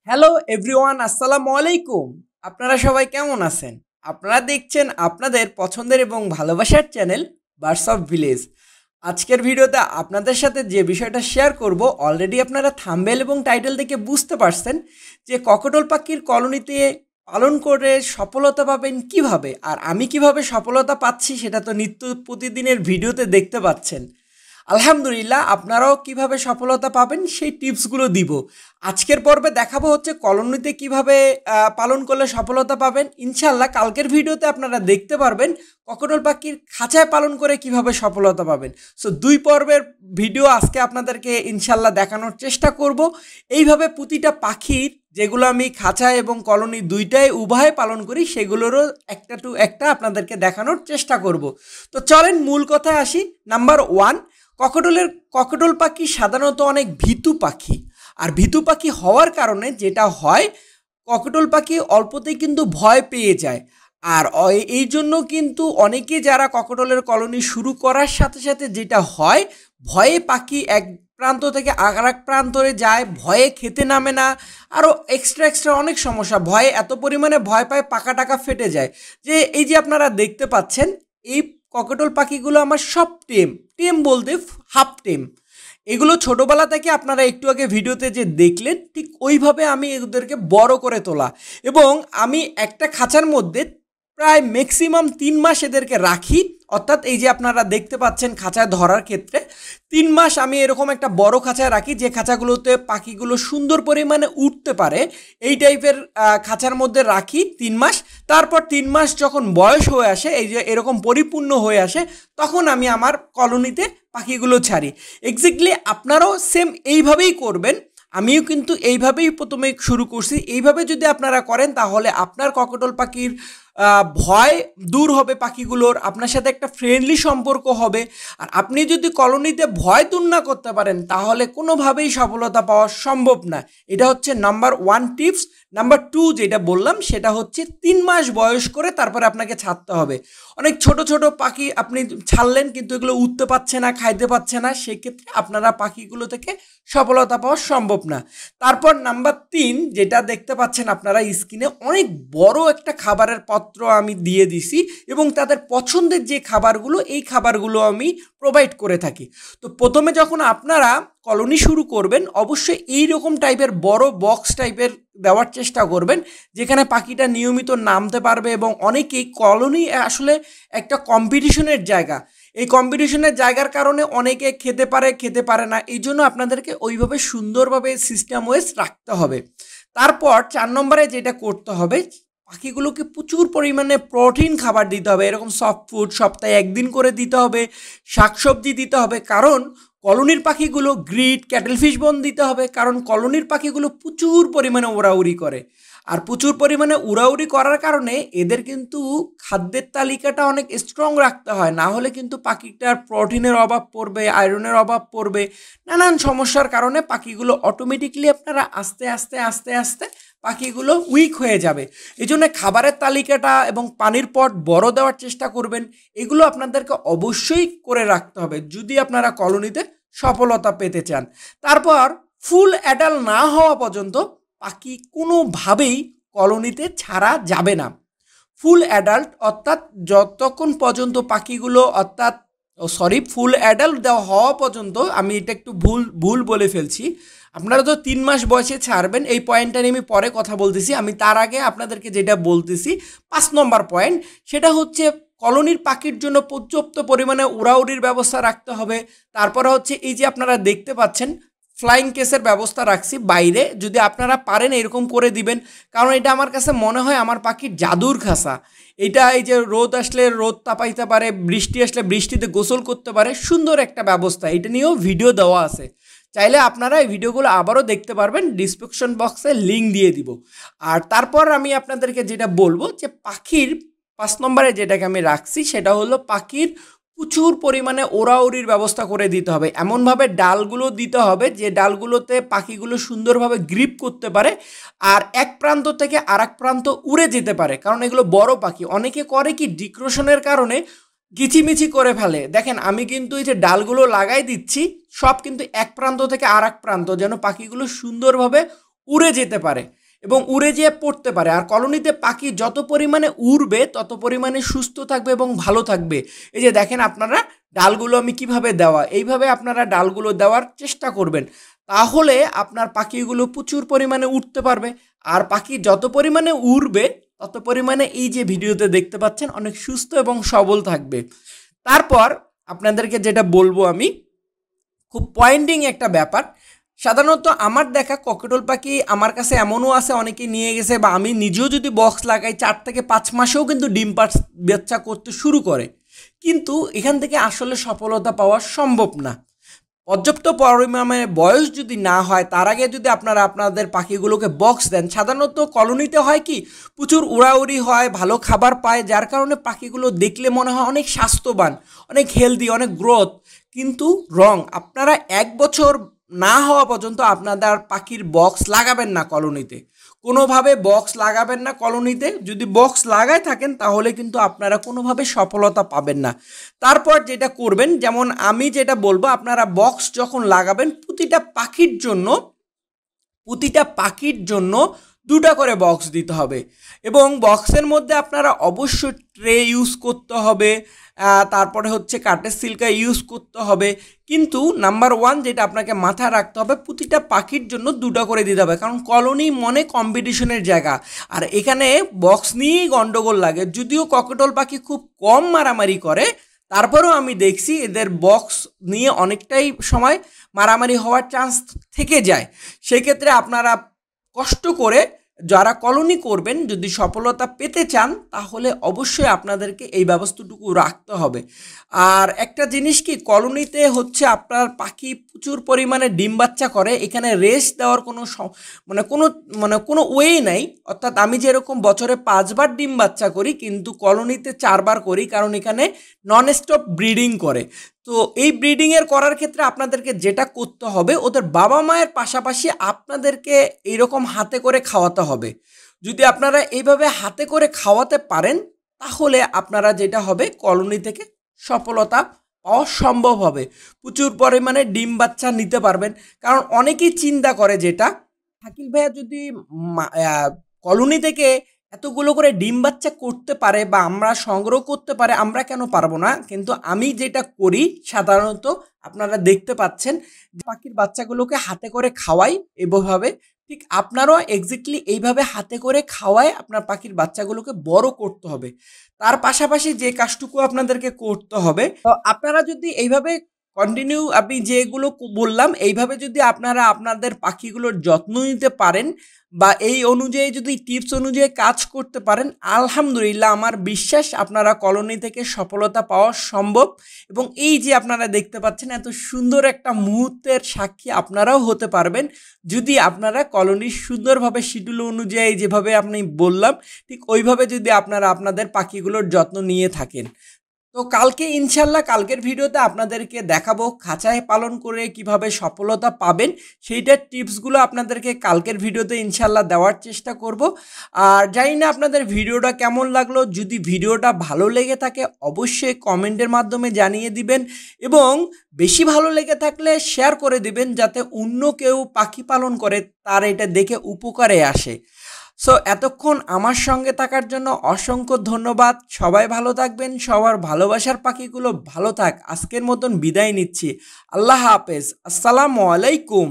Hello everyone, আসসালামু আলাইকুম। আপনারা সবাই কেমন আছেন? আপনারা দেখছেন আপনাদের পছন্দের এবং ভালোবাসার চ্যানেল বার্ডস অফ ভিলেজ। আজকের ভিডিওতে আপনাদের সাথে যে বিষয়টা শেয়ার করব, অলরেডি আপনারা থাম্বনেল এবং টাইটেল দেখে বুঝতে পারছেন যে ককটেল পাখির কলোনিতে পালন করে সফলতা পাবেন কিভাবে, আর আমি কিভাবে সফলতা পাচ্ছি সেটা তো নিত্য প্রতিদিনের ভিডিওতে দেখতে পাচ্ছেন। আলহামদুলিল্লাহ, আপনারাও কিভাবে সফলতা পাবেন সেই টিপসগুলো দিব। আজকের পর্বে দেখাবো হচ্ছে কলোনিতে কিভাবে পালন করলে সফলতা পাবেন। ইনশাল্লাহ কালকের ভিডিওতে আপনারা দেখতে পারবেন ককটেল পাখির খাঁচায় পালন করে কিভাবে সফলতা পাবেন। সো দুই পর্বের ভিডিও আজকে আপনাদেরকে ইনশাল্লাহ দেখানোর চেষ্টা করব। এইভাবে প্রতিটা পাখির, যেগুলো আমি খাঁচায় এবং কলোনি দুইটাই উভয়ে পালন করি, সেগুলোরও একটা টু একটা আপনাদেরকে দেখানোর চেষ্টা করব। তো চলেন মূল কথায় আসি। নাম্বার ওয়ান, ককটেল পাখি সাধারণত অনেক ভীতু পাখি। আর ভীতু পাখি হওয়ার কারণে যেটা হয়, ককটেল পাখি অল্পতেই কিন্তু ভয় পেয়ে যায়। আর এই জন্য কিন্তু অনেকে যারা ককটেলের কলোনি শুরু করার সাথে সাথে যেটা হয়, ভয়ে পাখি এক প্রান্ত থেকে আর এক প্রান্তরে যায়, ভয়ে খেতে নামে না, আরও এক্সট্রা অনেক সমস্যা। ভয়ে এত পরিমাণে ভয় পায় পাকা টাকা ফেটে যায়। যে এই যে আপনারা দেখতে পাচ্ছেন, এই ককটেল পাখিগুলো আমার সব টেম বলতে হাফ টেম। এগুলো ছোটোবেলা থেকে আপনারা একটু আগে ভিডিওতে যে দেখলেন, ঠিক ওইভাবে আমি এদেরকে বড় করে তোলা। এবং আমি একটা খাঁচার মধ্যে প্রায় ম্যাক্সিমাম 3 মাস এদেরকে রাখি। অর্থাৎ এই যে আপনারা দেখতে পাচ্ছেন খাঁচায় ধরার ক্ষেত্রে 3 মাস আমি এরকম একটা বড় খাঁচায় রাখি, যে খাঁচাগুলোতে পাখিগুলো সুন্দর পরিমাণে উঠতে পারে। এই টাইপের খাঁচার মধ্যে রাখি 3 মাস। তারপর 3 মাস যখন বয়স হয়ে আসে, এই যে এরকম পরিপূর্ণ হয়ে আসে, তখন আমি আমার কলোনিতে পাখিগুলো ছাড়ি। এক্স্যাক্টলি আপনারাও সেম এইভাবেই করবেন। আমিও কিন্তু এইভাবেই প্রথমে শুরু করছি। এইভাবে যদি আপনারা করেন তাহলে আপনার ককটেল পাখির ভয় দূর হবে, পাখিগুলোর আপনার সাথে একটা ফ্রেন্ডলি সম্পর্ক হবে। আর আপনি যদি কলোনিতে ভয় দূর না করতে পারেন তাহলে কোনোভাবেই সফলতা পাওয়া সম্ভব না। এটা হচ্ছে number one tips. Number two যেটা বললাম সেটা হচ্ছে 3 মাস বয়স করে তারপরে আপনাকে ছাড়তে হবে। অনেক ছোট ছোট পাখি আপনি ছাড়লেন কিন্তু এগুলো উঠতে পারছে না, খাইতে পারছে না, সেক্ষেত্রে আপনারা পাখিগুলো থেকে সফলতা পাওয়া সম্ভব না। তারপর নাম্বার 3 যেটা দেখতে পাচ্ছেন আপনারা স্ক্রিনে, অনেক বড় একটা খাবারের পত্র আমি দিয়ে দিছি এবং তাদের পছন্দের যে খাবারগুলো, এই খাবারগুলো আমি প্রোভাইড করে থাকি। তো প্রথমে যখন আপনারা কলোনি শুরু করবেন, অবশ্যই এই রকম টাইপের বড় বক্স টাইপের দেওয়ার চেষ্টা করবেন, যেখানে পাখিটা নিয়মিত নামতে পারবে। এবং অনেকেই কলোনি আসলে একটা কম্পিটিশনের জায়গা। এই কম্পিটিশনের জায়গার কারণে অনেকে খেতে পারে না। এই জন্য আপনাদেরকে ওইভাবে সুন্দরভাবে সিস্টেম ওয়াইজ রাখতে হবে। তারপর 4 নম্বরে যেটা করতে হবে, পাখিগুলোকে প্রচুর পরিমাণে প্রোটিন খাবার দিতে হবে। এরকম সফট ফুড সপ্তাহে 1 দিন করে দিতে হবে, শাকসবজি দিতে হবে। কারণ কলোনির পাখিগুলো গ্রিট, ক্যাটেলফিশ বোন দিতে হবে, কারণ কলোনির পাখিগুলো প্রচুর পরিমাণে উড়াউড়ি করে। আর প্রচুর পরিমাণে উড়াউড়ি করার কারণে এদের কিন্তু খাদ্যের তালিকাটা অনেক স্ট্রং রাখতে হয়, না হলে কিন্তু পাখিটার প্রোটিনের অভাব পড়বে, আয়রনের অভাব পড়বে। নানান সমস্যার কারণে পাখিগুলো অটোমেটিকলি আপনারা আস্তে আস্তে আস্তে আস্তে পাখিগুলো উইক হয়ে যাবে। এই জন্য খাবারের তালিকাটা এবং পানির পট বড় দেওয়ার চেষ্টা করবেন। এগুলো আপনাদেরকে অবশ্যই করে রাখতে হবে যদি আপনারা কলোনিতে সফলতা পেতে চান। তারপর ফুল অ্যাডাল্ট না হওয়া পর্যন্ত পাখি কোনোভাবেই কলোনিতে ছাড়া যাবে না। ফুল অ্যাডাল্ট অর্থাৎ যতক্ষণ পর্যন্ত পাখিগুলো ফুল অ্যাডাল্ট দেওয়া হওয়া পর্যন্ত, আমি এটা একটু ভুল বলে ফেলছি। আপনারা তো 3 মাস বয়সে ছাড়বেন, এই পয়েন্টটা নিয়ে আমি পরে কথা বলতেছি। আমি তার আগে আপনাদেরকে যেটা বলতেছি 5 নম্বর পয়েন্ট, সেটা হচ্ছে কলোনির পাখির জন্য পর্যাপ্ত পরিমাণে উড়াউড়ির ব্যবস্থা রাখতে হবে। তারপরে হচ্ছে এই যে আপনারা দেখতে পাচ্ছেন ফ্লাইং কেসের ব্যবস্থা রাখছি বাইরে, যদি আপনারা পারেন এরকম করে দিবেন। কারণ এটা আমার কাছে মনে হয় আমার পাখির জাদুর খাঁচা। এটা এই যে রোদ আসলে রোদ তাপাইতে পারে, বৃষ্টি আসলে বৃষ্টিতে গোসল করতে পারে, সুন্দর একটা ব্যবস্থা। এটা নিয়েও ভিডিও দেওয়া আছে, চাইলে আপনারা এই ভিডিওগুলো আবারও দেখতে পারবেন, ডিসক্রিপশন বক্সে লিঙ্ক দিয়ে দিব। আর তারপর আমি আপনাদেরকে যেটা বলবো যে পাখির 5 নম্বরে যেটাকে আমি রাখছি সেটা হলো পাখির প্রচুর পরিমাণে ওড়াউড়ির ব্যবস্থা করে দিতে হবে। এমনভাবে ডালগুলো দিতে হবে যে ডালগুলোতে পাখিগুলো সুন্দরভাবে গ্রিপ করতে পারে আর এক প্রান্ত থেকে আর এক প্রান্ত উড়ে যেতে পারে। কারণ এগুলো বড় পাখি, অনেকে করে কি ডিক্রোশনের কারণে কিচিমিচি করে ফেলে। দেখেন আমি কিন্তু এই যে ডালগুলো লাগাই দিচ্ছি, সব কিন্তু এক প্রান্ত থেকে আর এক প্রান্ত, যেন পাখিগুলো সুন্দরভাবে উড়ে যেতে পারে এবং উড়ে যেয়ে পড়তে পারে। আর কলোনিতে পাখি যত পরিমাণে উড়বে তত পরিমাণে সুস্থ থাকবে এবং ভালো থাকবে। এই যে দেখেন আপনারা ডালগুলো আমি কিভাবে দেওয়া, এইভাবে আপনারা ডালগুলো দেওয়ার চেষ্টা করবেন, তাহলে আপনার পাখিগুলো প্রচুর পরিমাণে উঠতে পারবে। আর পাখি যত পরিমাণে উড়বে তত পরিমাণে এই যে ভিডিওতে দেখতে পাচ্ছেন অনেক সুস্থ এবং সবল থাকবে। তারপর আপনাদেরকে যেটা বলবো আমি, খুব পয়েন্টিং একটা ব্যাপার, সাধারণত আমার দেখা ককটেল পাখি আমার কাছে এমনও আছে অনেকে নিয়ে গেছে, বা আমি নিজেও যদি বক্স লাগাই 4 থেকে 5 মাসেও কিন্তু ডিম বাচ্চা করতে শুরু করে, কিন্তু এখান থেকে আসলে সফলতা পাওয়া সম্ভব না। পর্যাপ্ত পরিমাণে বয়স যদি না হয় তার আগে যদি আপনারা আপনাদের পাখিগুলোকে বক্স দেন, সাধারণত কলোনিতে হয় কি প্রচুর উড়াউড়ি হয়, ভালো খাবার পায়, যার কারণে পাখিগুলো দেখলে মনে হয় অনেক স্বাস্থ্যবান, অনেক হেলদি, অনেক গ্রোথ, কিন্তু রং। আপনারা 1 বছর না হওয়া পর্যন্ত আপনাদের পাখির বক্স লাগাবেন না কলোনিতে, কোনোভাবে বক্স লাগাবেন না কলোনিতে। যদি বক্স লাগায় থাকেন তাহলে কিন্তু আপনারা কোনোভাবে সফলতা পাবেন না। তারপর যেটা করবেন, যেমন আমি যেটা বলবো, আপনারা বক্স যখন লাগাবেন প্রতিটা পাখির জন্য 2টা করে বক্স দিতে হবে, এবং বক্সের মধ্যে আপনারা অবশ্যই ট্রে ইউজ করতে হবে, তারপরে হচ্ছে কাঠের সিল্কা ইউজ করতে হবে। কিন্তু নাম্বার 1 যেটা আপনাকে মাথায় রাখতে হবে, প্রতিটা পাখির জন্য 2টা করে দিতে হবে, কারণ কলোনি মনে কম্পিটিশনের জায়গা। আর এখানে বক্স নিয়েই গন্ডগোল লাগে। যদিও ককটেল পাখি খুব কম মারামারি করে, তারপরেও আমি দেখছি এদের বক্স নিয়ে অনেকটাই সময় মারামারি হওয়ার চান্স থেকে যায়। সেই ক্ষেত্রে আপনারা কষ্ট করে যারা কলোনি করবেন, যদি সফলতা পেতে চান তাহলে অবশ্যই আপনাদেরকে এই ব্যবস্থাটুকু রাখতে হবে। আর একটা জিনিস কি, কলোনিতে হচ্ছে আপনার পাখি প্রচুর পরিমাণে ডিম বাচ্চা করে, এখানে রেস্ট দেওয়ার কোনো ওয়ে নাই। অর্থাৎ আমি যেরকম বছরে 5 বার ডিম বাচ্চা করি, কিন্তু কলোনিতে 4 বার করি, কারণ এখানে নন স্টপ ব্রিডিং করে। তো এই ব্রিডিংয়ের করার ক্ষেত্রে আপনাদেরকে যেটা করতে হবে, ওদের বাবা মায়ের পাশাপাশি আপনাদেরকে এইরকম হাতে করে খাওয়াতে হবে। যদি আপনারা এইভাবে হাতে করে খাওয়াতে পারেন তাহলে আপনারা যেটা হবে, কলোনি থেকে সফলতা পাওয়া সম্ভব হবে, প্রচুর পরিমাণে ডিম বাচ্চা নিতে পারবেন। কারণ অনেকেই চিন্তা করে যেটা, শাকিল ভাইয়া যদি কলোনি থেকে এতগুলো করে ডিম বাচ্চা করতে পারে বা আমরা সংগ্রহ করতে পারে, আমরা কেন পারবো না? কিন্তু আমি যেটা করি সাধারণত আপনারা দেখতে পাচ্ছেন যে পাখির বাচ্চাগুলোকে হাতে করে খাওয়াই এভাবে, ঠিক আপনারাও এক্স্যাক্টলি এইভাবে হাতে করে খাওয়ায় আপনার পাখির বাচ্চাগুলোকে বড় করতে হবে। তার পাশাপাশি যে কাজটুকু আপনাদেরকে করতে হবে, তো আপনারা যদি এইভাবে কন্টিনিউ, আমি যেগুলো বললাম এইভাবে যদি আপনারা আপনাদের পাখিগুলোর যত্ন নিতে পারেন বা এই অনুযায়ী যদি টিপস অনুযায়ী কাজ করতে পারেন, আলহামদুলিল্লাহ আমার বিশ্বাস আপনারা কলোনি থেকে সফলতা পাওয়া সম্ভব। এবং এই যে আপনারা দেখতে পাচ্ছেন এত সুন্দর একটা মুহূর্তের সাক্ষী আপনারাও হতে পারবেন, যদি আপনারা কলোনির সুন্দরভাবে শিডিউল অনুযায়ী যেভাবে আপনি বললাম ঠিক ওইভাবে যদি আপনারা আপনাদের পাখিগুলোর যত্ন নিয়ে থাকেন। তো কালকে ইনশাল্লাহ কালকের ভিডিওতে আপনাদেরকে দেখাবো খাঁচায় পালন করে কিভাবে সফলতা পাবেন, সেইটার টিপসগুলো আপনাদেরকে কালকের ভিডিওতে ইনশাল্লাহ দেওয়ার চেষ্টা করব। আর জানি না আপনাদের ভিডিওটা কেমন লাগলো, যদি ভিডিওটা ভালো লেগে থাকে অবশ্যই কমেন্টের মাধ্যমে জানিয়ে দিবেন, এবং বেশি ভালো লেগে থাকলে শেয়ার করে দিবেন, যাতে অন্য কেউ পাখি পালন করে তার এটা দেখে উপকারে আসে। সো এতক্ষণ আমার সঙ্গে থাকার জন্য অসংখ্য ধন্যবাদ। সবাই ভালো থাকবেন, সবার ভালোবাসার পাখিগুলো ভালো থাক। আজকের মতন বিদায় নিচ্ছি। আল্লাহ হাফেজ, আসসালামু আলাইকুম।